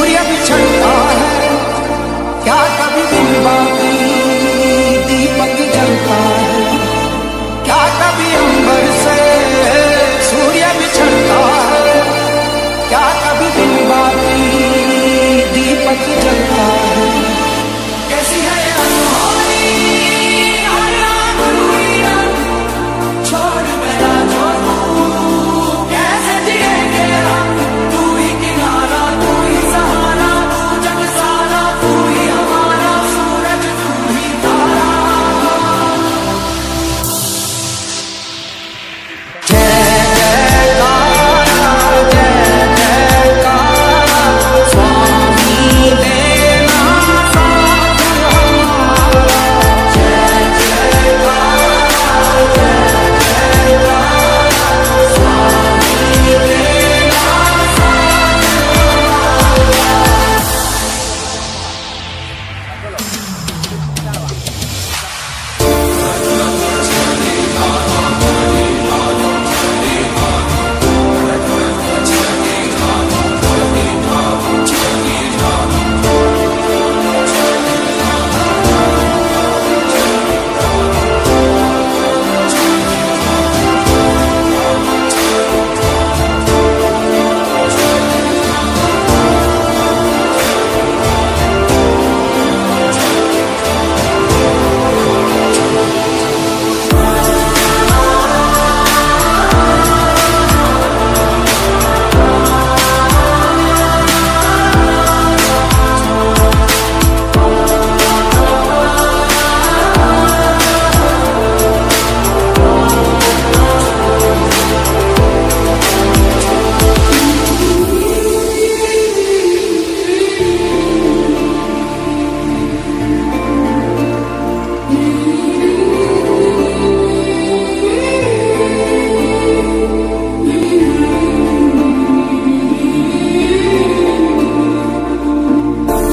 सूर्य बिछड़ता है, क्या कभी दिन बाकी दीपक जलता है, क्या कभी अंबर से सूर्य बिछड़ता है, क्या कभी दिन बाकी दीपक जलता है। कैसी है अनहोनी छोड़ मेरा छोड़ू, कैसे जिएंगे हम, तू ही किनारा तू ही सहारा, तू जग सारा तू ही हमारा, सूरज तू ही तारा। जय जयकारा जय जयकारा, स्वामी देना साथ हमारा। जय जयकारा जय जयकारा, स्वामी देना साथ हमारा।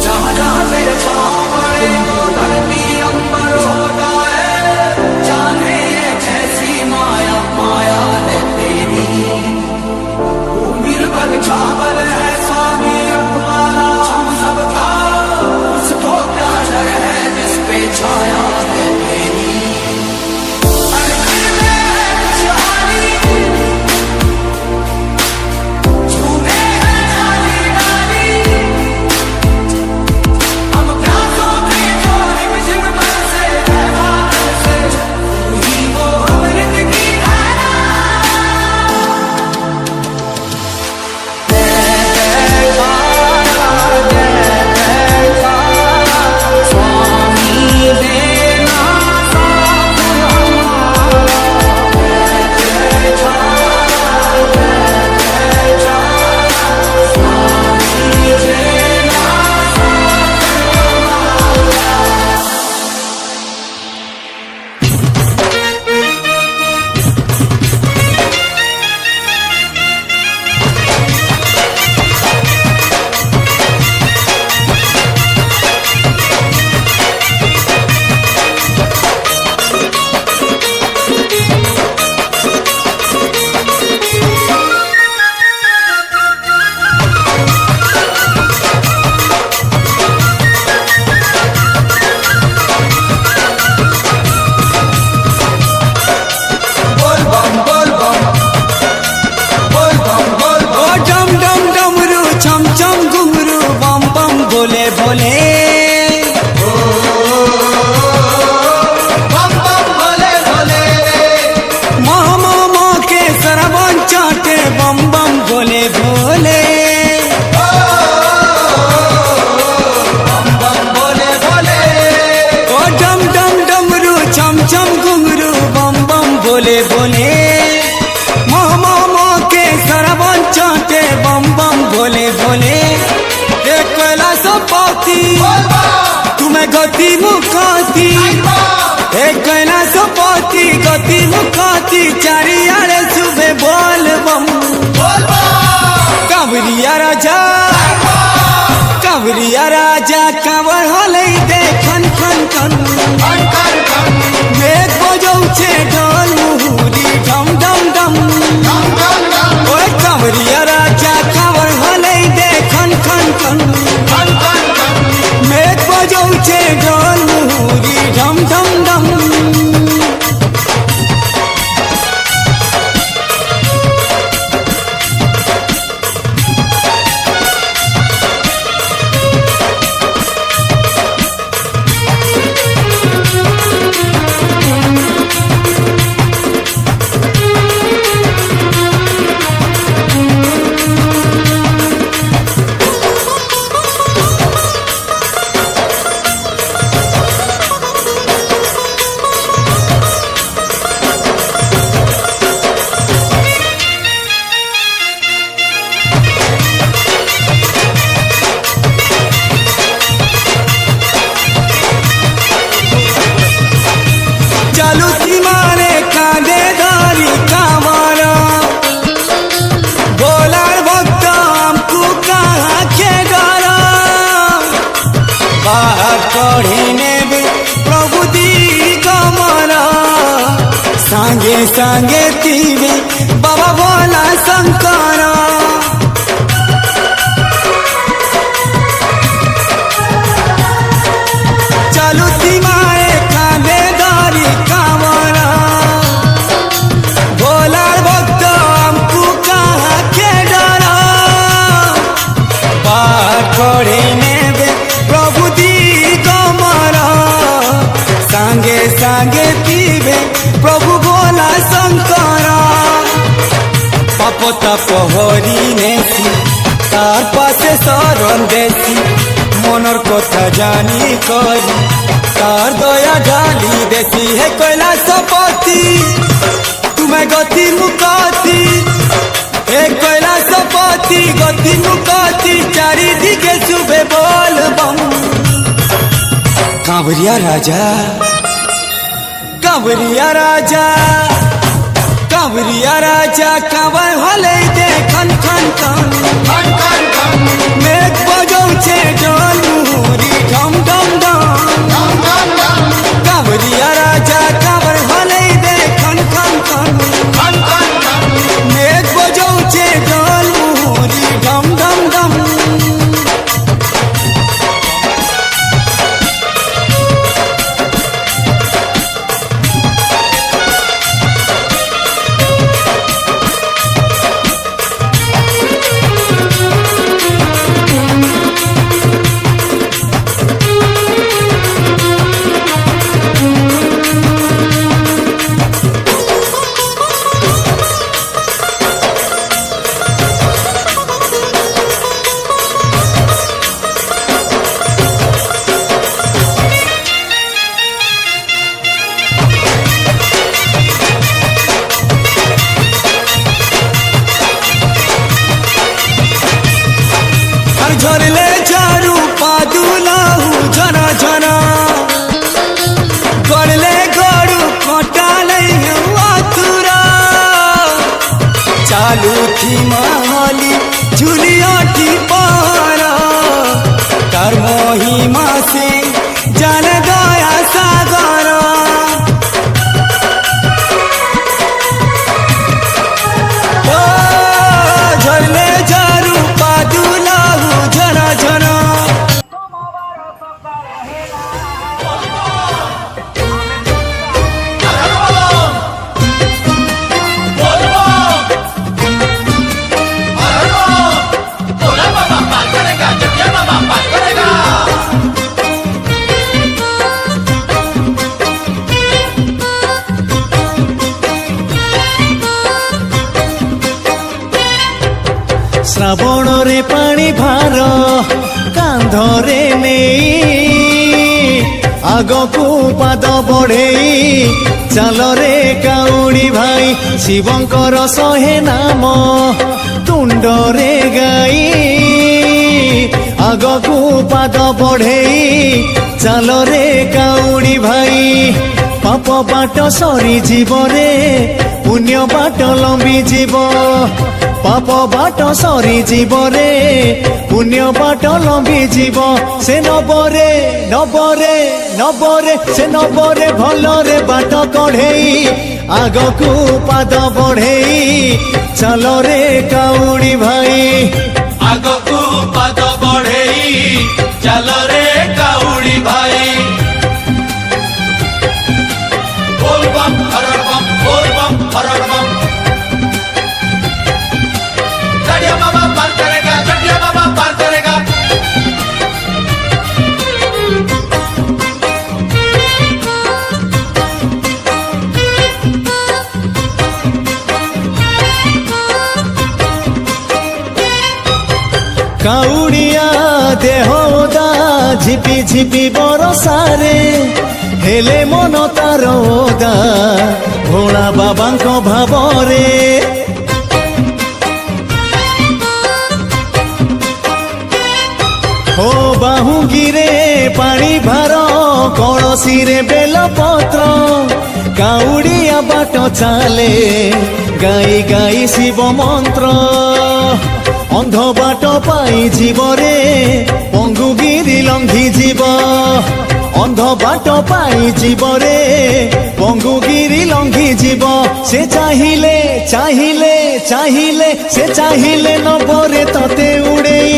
जहाँ जहाँ तेरे पाँव पड़े वो धरती अंबर होता है, जाने ये कैसी माया माया है तेरी। भूमि पर छावल है स्वामी तुम्हारा, हम सबका उसको क्या डर है जिस पे छाया है तेरी। हर घर में है खुशहाली, झूमे हैं डाली डाली, हम प्यासों में जो रिमझिम बरसे है बादल से, तू ही वो अमृत की धारा। जय जयकारा जय जयकारा, स्वामी देना साथ हमारा। जय जयकारा जय जयकारा, स्वामी देना साथ हमारा। बोल बम बोल बम बोल बम बोल बम। ओ डम डम डमरू छम छम घुंघरू बम बम बोले बोले, बम बम भोले भोले, माँ माँ माँ के सरवन चाटे बम बम बोले बोले। बम बम भोले भोले, ओ डम डम डमरू छम छम घुंघरू बम बम बोले बोले, माँ माँ माँ के सरवन चाटे बम बम बोले बोले। एक कैलाश पाती तुम्हें गति मुखाती, एक कैलाश पाती गति मुखाती, चारियारे सुबह बोल बम। कांवरिया राजा कांवरिया राजा कांवर हलै दे खन खन खन, मेघ बजौछे ढोल मुहुरी ढम ढम ढम। ओए कांवरिया राजा कांवर हलै दे खन खन खन। মেঘ বজৌছে ঢোল মুহুরি ঢম ঢম ঢম। চালু সীমানে কাঁধে ধরি কামার ভোলার ভক্ত আমকু কাহাকে ডর বাহার কড়ি নেবে প্রভু দিগমর সাঙ্গে সাঙ্গে তিবে বাবা ভোলা শঙ্কর। চালু সীমায় কাঁধে ধরি কামর ভোলার ভক্ত আমকু কাহাকে ডর পার করে নেবে প্রভু দিগমর সাঙ্গে সাঙ্গে দিবে প্রভু ভোলা শঙ্কর। পাপতা পহরি নেছি তার পাশে শরণ দেছি মনর কথা জানি করি তার দয়া ঢালি দেছি হে কৈলাসপতি তুমি গতি মুকতি হে কৈলাসপতি গতি মুকতি চারিদিকে শুভে বল বম। কাঁবরিয়া রাজা কাঁবরিয়া রাজা কাঁবরিয়া রাজা কাঁবার হলে দে খন খন খন মেঘ বজৌছে ঢোল মুহুরি ঢম ঢম ঢম। কাঁবরিয়া রাজা কাঁবার হলে দে খন খন খন মেঘ বজৌছে ঢোল মুহুরি ঢম ঢম ঢম। ঝরলে ঝাড়ু পাদুলাহু ঝরা ঝরা গড়লে গড়ু কটালে আতুরা চালু থিমালি ঝুলিয়াটি পারা তার মহিমা সে জানে দয়া সাগর। ঝরলে ঝাড়ু পাদুলাহু ঝরা ঝরা ଶ୍ରାବଣରେ ପାଣି ଭାର କାନ୍ଧରେ ନେଇ ଆଗକୁ ପାଦ ବଢେଇ ଚାଲରେ କାଉଡ଼ି ଭାଇ ଶିବଙ୍କର 100 ନାମ ତୁଣ୍ଡରେ ଗାଇ ଆଗକୁ ପାଦ ବଢେଇ ଚାଲରେ କାଉଡ଼ି ଭାଇ ପାପ ବାଟ ସରିଯିବ ରେ ପୁଣ୍ୟ ବାଟ ଲମ୍ବି ଯିବ ପାପ ବାଟ ସରିଯିବ ରେ ପୁଣ୍ୟ ବାଟ ଲମ୍ବି ଯିବ ସେ ନବରେ ନବରେ ନବରେ ସେ ନବରେ ଭଲରେ ବାଟ କଢେଇ ଆଗକୁ ପାଦ ବଢେଇ ଚାଲରେ କାଉଡ଼ି ଭାଇ ଆଗକୁ ପାଦ ବଢେଇ দেহ ওদা ঝিপি ঝিপি বরষারে হেলে মন তার ওদা ভোলা বাবাଙ୍କ ভাবরে ও বাহুঙ্গিরে পাଣି ভার কଳସିରେ বেলপত্র কাউড়িয়া বাট চালে গাই গাই শিব মন্ত্র অন্ধ বাট পাই জীবরে পঙ্গুগিরি লঙ্ঘি জীব অন্ধ বাট পাই জীবরে পঙ্গুগিরি লঙ্ঘি জীব সে চাহিলে চাহিলে চাহিলে সে চাহিলে নবরে ততে উড়েই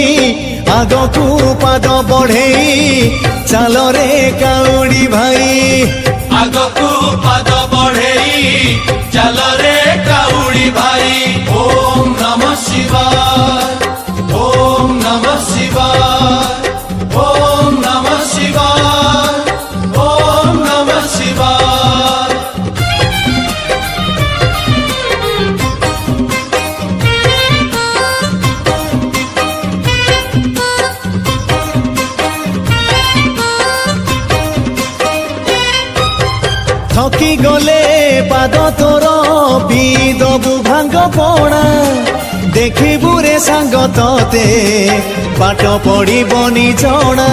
আগকু পাদ বঢ়েই চালরে কাউড়ি ভাই আগকু পাদ বঢ়েই চালরে কাউড়ি ভাই ওম নমঃ শিবায় ওম নমঃ শিবায় ওম নমঃ শিবায় ওম নমঃ শিবায় থকি গলে পাদ তোর বিদবু ভাঙ্গ পড়া দেখিবু রে সাঙ্গ ততে বাট পড়িবনি জଣା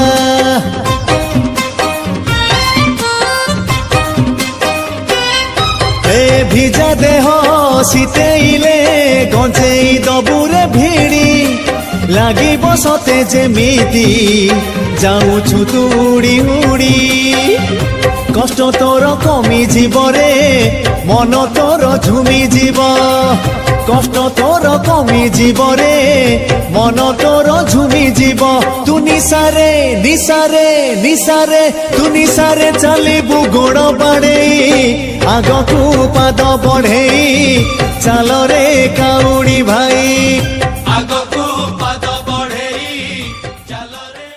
এ ভিজা দেহ শীতেইলে গঞ্জেই দবুরে ভিড়ি লাগিব সতে যেমিতি যাউছু তু উড়ি উড়ি কষ্ট তোর কমি জীবরে মন তোর ঝুমি জীব কষ্ট তোর কমি জীবরে মন তোর ঝুমি জীব তু নিশারে নিশারে নিশারে তু নিশারে চালিবু গোড় বাড়েই আগকু পাদ বঢ়েই চালরে কাউড়ি ভাই আগকু পাদ বঢ়েই চালরে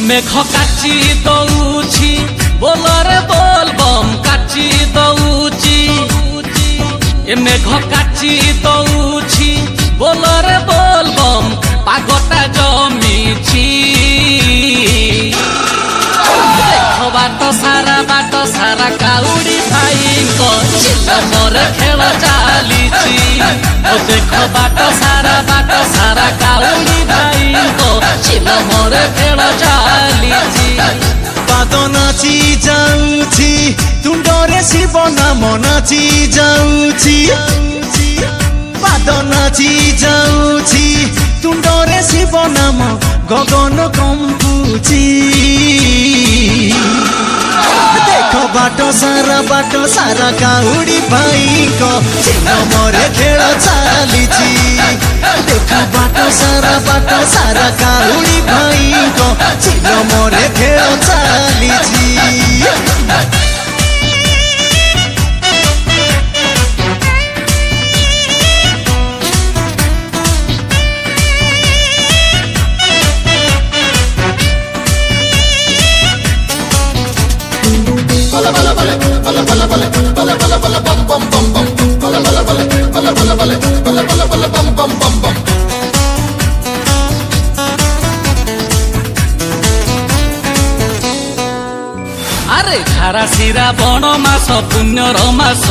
মেঘ কাচি দৌছি ବୋଲରେ ବୋଲବମ୍ କାଚି ଦଉଛି ଏ ମେଘ କାଚି ଦଉଛି ବୋଲରେ ବୋଲବମ୍ ପାଗଟା ଜମିଛି ଦେଖ ବାଟ ସାରା କାଉଡି ଭାଇଙ୍କ ଚିଲମରେ ଖେଳ ଚାଲିଛି ଓ ଦେଖ ବାଟ ସାରା କାଉଡି ଭାଇଙ୍କ ଚିଲମରେ ଖେଳ ଚାଲିଛି ପାଦ ନାଚି ଯାଉଛି ତୁଣ୍ଡରେ ଶିବ ନାମ ନାଚି ଯାଉଛି ପାଦ ନାଚି ଯାଉଛି ତୁଣ୍ଡରେ ଶିବ ନାମ ଗଗନ କମ୍ପୁଛି ଦେଖ ବାଟ ସାରା କାଉଡି ଭାଇଙ୍କ ଚିଲମରେ ଖେଳ ଚାଲିଛି ଦେଖ ବାଟ ସାରା କାଉଡି ଭାଇଙ୍କ ଚିଲମରେ ଖେଳ ଚାଲିଛି ଆରେ ଖାରା ଶିରା ବଣ ମାସ ପୁଣ୍ୟର ମାସ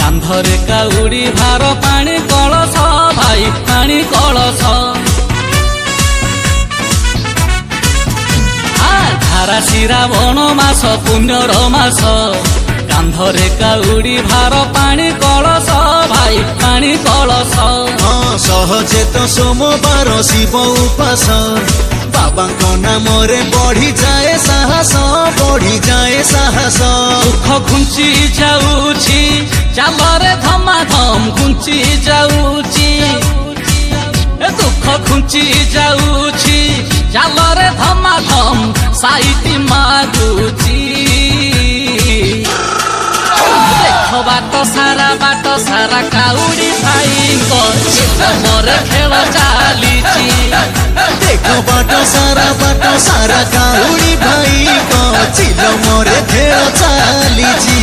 କାନ୍ଧରେ କାଉଡି ଭାର ପାଣି କଳସ ଭାଇ ପାଣି କଳସ ଖାରା ଶିରା ବଣ ମାସ ପୁଣ୍ୟର ମାସ କାନ୍ଧରେ କାଉଡି ଭାର ପାଣି କଳସ ଭାଇ ପାଣି କଳସ ସହଜେ ତ ସୋମବାର ଶିବ ଉପାସ ବାବାଙ୍କ ନାମରେ ବଢିଯାଏ ସାହସ ସୁଖ ଘୁଞ୍ଚି ଯାଉଛି ଚାଲରେ ଧମାଧମ ଘୁଞ୍ଚି ଯାଉଛି ଦୁଃଖ ଘୁଞ୍ଚି ଯାଉଛି ଚାଲରେ ଧମାଧମ ସାଇତି ମାଗୁଛି ଦେଖ ବାଟ ସାରା କାଉଡ଼ି ଭାଇଙ୍କ ମୋର ଖେଳ ଚାଲିଛି ଦେଖ ବାଟ ସାରା କାଉଡ଼ି ଭାଇଙ୍କ ଚିଲମରେ ଖେଳ ଚାଲିଛି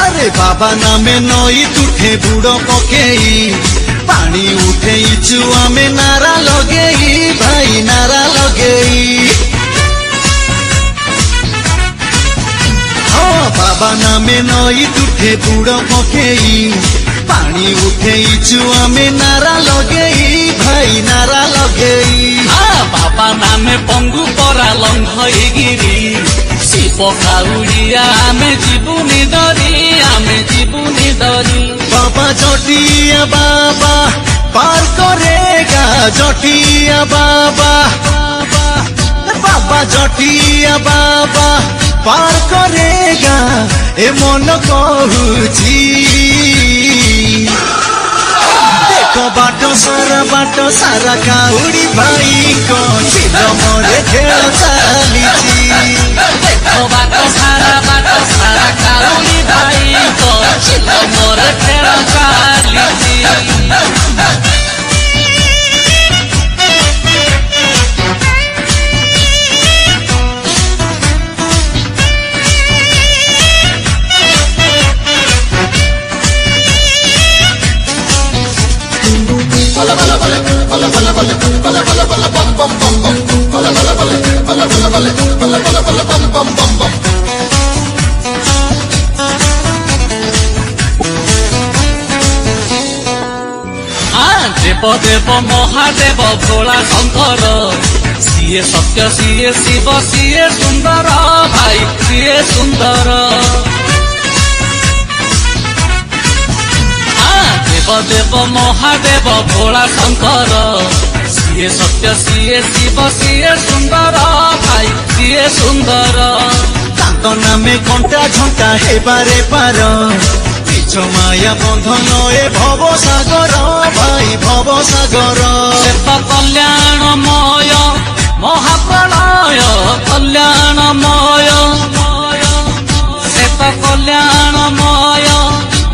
আরে বাবা নামে নই তুঠে বুড়ো পকেই পানি উঠেইছু আমি নারা লগেই ভাই নারা লগেই বাবা নামে নই তুঠে বুড়ো পকেই পানি উঠেইছু আমি নারা লগেই ভাই নারা লগেই বাবা নামে পঙ্গু পরা লঙ্ঘইগিরি শিব কাউড়িয়া আমি জীবনি ধরি বাবা জটিয়া বাবা পার করেগা জটিয়া বাবা বাবা জটিয়া বাবা পার করেগা এ মন কহুছি দেখ বাট সারা কাউড়ি ভাই ছিল মরে খেল চালিছি বাট সারা কাউড়ি ভাইଙ୍କ ছিল ମୋର ଖେଳ ଚାଲିଛି ଦେବ ମହାଦେବ ଭୋଳା ଶଙ୍କର ସିଏ ସତ୍ୟ ସିଏ ଶିବ ସିଏ ସୁନ୍ଦର ଭାଇ ସିଏ ସୁନ୍ଦର ଦେବ ମହାଦେବ ଭୋଳା ଶଙ୍କର ସିଏ ସତ୍ୟ ସିଏ ଶିବ ସିଏ ସୁନ୍ଦର ଭାଇ ସିଏ ସୁନ୍ଦର ତାଙ୍କ ନାମେ କଣ୍ଟା ଝଣ୍ଟା ହେବାରେ ପାର ମିଛ ମାୟା ବନ୍ଧନ ଏ ଭବ ସାଗର ଭାଇ ଭବ ସାଗର ସେ ତ କଲ୍ୟାଣମୟ ମହାପ୍ରଳୟ କଲ୍ୟାଣମୟ ସେ ତ କଲ୍ୟାଣମୟ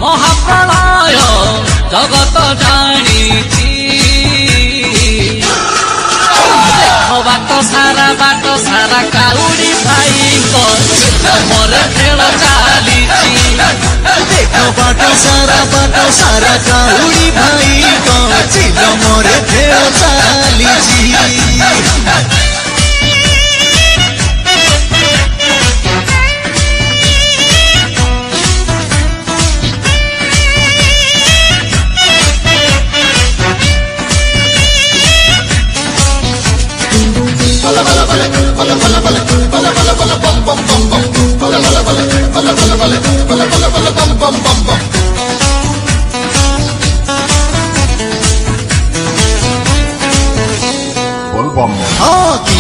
ମହାପ୍ରଳୟ ଜଗତ ଜାଣିଛି ବାଟ ସାରା କାଉଡ଼ି ଭାଇଙ୍କ ମୋର ଖେଳ ଚାଲିଛି ଦେଖ ବାଟ ସାରା କାଉଡ଼ି ଭାଇଙ୍କ ଚିଲ ମରେ ଖେଳ ଚାଲିଛି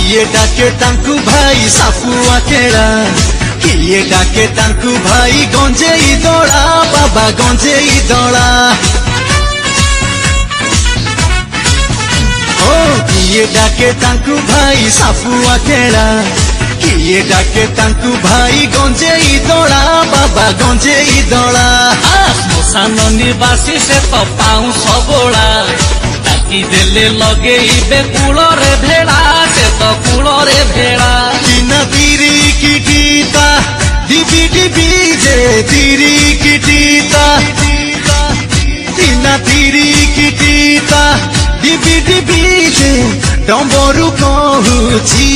কিয়ে ডাকে তাঙ্কু ভাই সাপুয়া কেড়া কিয়ে ডাকে তাঙ্কু ভাই গঞ্জেই দড়া বাবা গঞ্জেই দড়া কিয়ে ডাকে তাঙ্কু ভাই সাপুয়া কেড়া কিয়ে ডাকে তাঙ্কু ভাই গঞ্জেই দড়া বাবা গঞ্জেই দড়া ଶ୍ମଶାନ ନିବାସୀ ସେ ତ ପାଉଁଶ ବୋଳା ଡାକି ଦେଲେ ଲଗେଇବେ କୂଳରେ ଭେଳା ସେ ତ କୂଳରେ ଭେଳା কিনা তিরি কিটিতা ডিবি ডিবি যে তিরি কিটিতা কিনা তিরি কিটিতা ডিবি ডিবি যে ডম্বরু কহুছি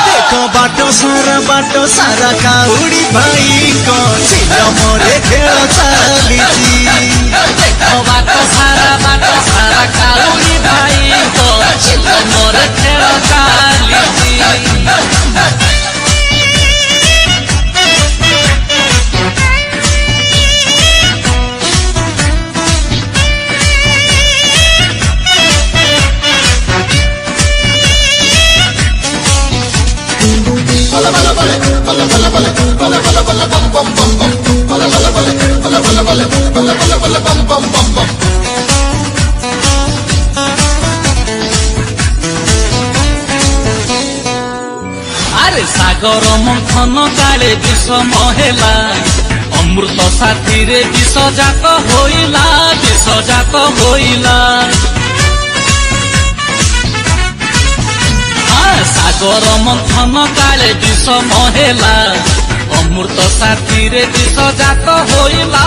দেখ বাট ସାରା କାଉଡ଼ି ଭାଇଙ୍କ ଚିଲମରେ ଖେଳ ଚାଲିଛି ବାଟ ସାରା କାଉଡ଼ି ଭାଇଙ୍କ ମୋର ଖେଳ ଚାଲିଛି আরে সাগর মন্থন কালে বিষম হেলা অমৃত সাথীরে বিষজাত হইলা সাগর মন্থন কালে বিষম হেলা অমৃত সাথীরে বিষজাত হইলা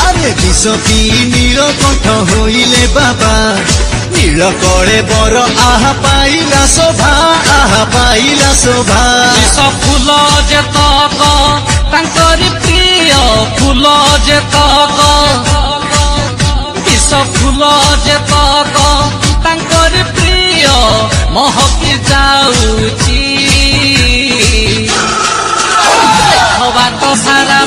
আরে বিষ পিই নীলকণ্ঠ হইলে বাবা নীল কলে বর আহা পাইলা শোভা বিষ ফুল যেতক তাঙ্করি প্রিয় ফুল যেতক বিষ ফুল যেতক তাঙ্করি প্রিয় মহকি যাউছি বাট সারা